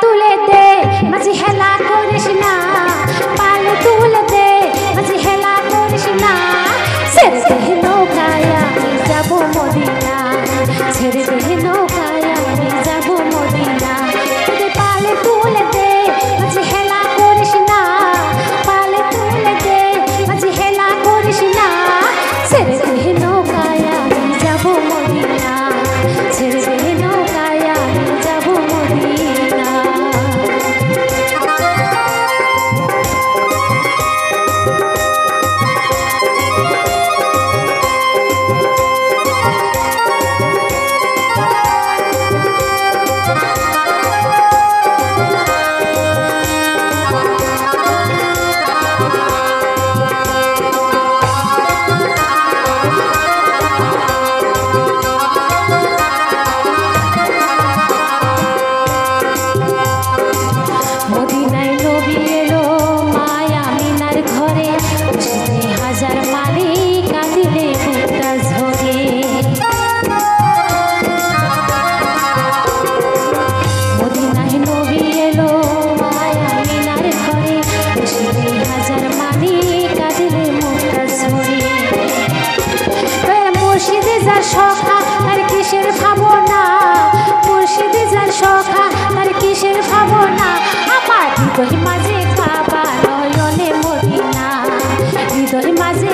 তুলে দে মাঝি হেলা করিস না, পাল তুলে দে মাঝি হেলা করিস না। ছেড়ে দে নৌকায় আমি যাব মদিনা, ছেড়ে দে নৌকায় আমি যাব মদিনা। পাল তুলে দে মাঝি হেলা করিস না, পাল তুলে দে মাঝি হেলা করিস না। ছেড়ে দে নৌকায় আমি যাব মদিনা, ছেড়ে দে নৌকায় আমি যাব মদিনা। মদিনায় নবী এলো মায়া মিনার ঘরে, খুশিতে হাজার মালি কাঁদিলে বুকটা ঝরে। মদিনায় নবী এলো মায়া মিনার ঘরে, খুশিতে হাজার মালি কাঁদিলে মুখটা ঝরে। মুর্শিদে যার সখা তার কিসের ভাবনা, মুর্শিদে যার সখা তার কিসের ভাবনা। আমার হৃদয় মাঝে কাবা নয়নে মদিনা, হৃদয় মাঝে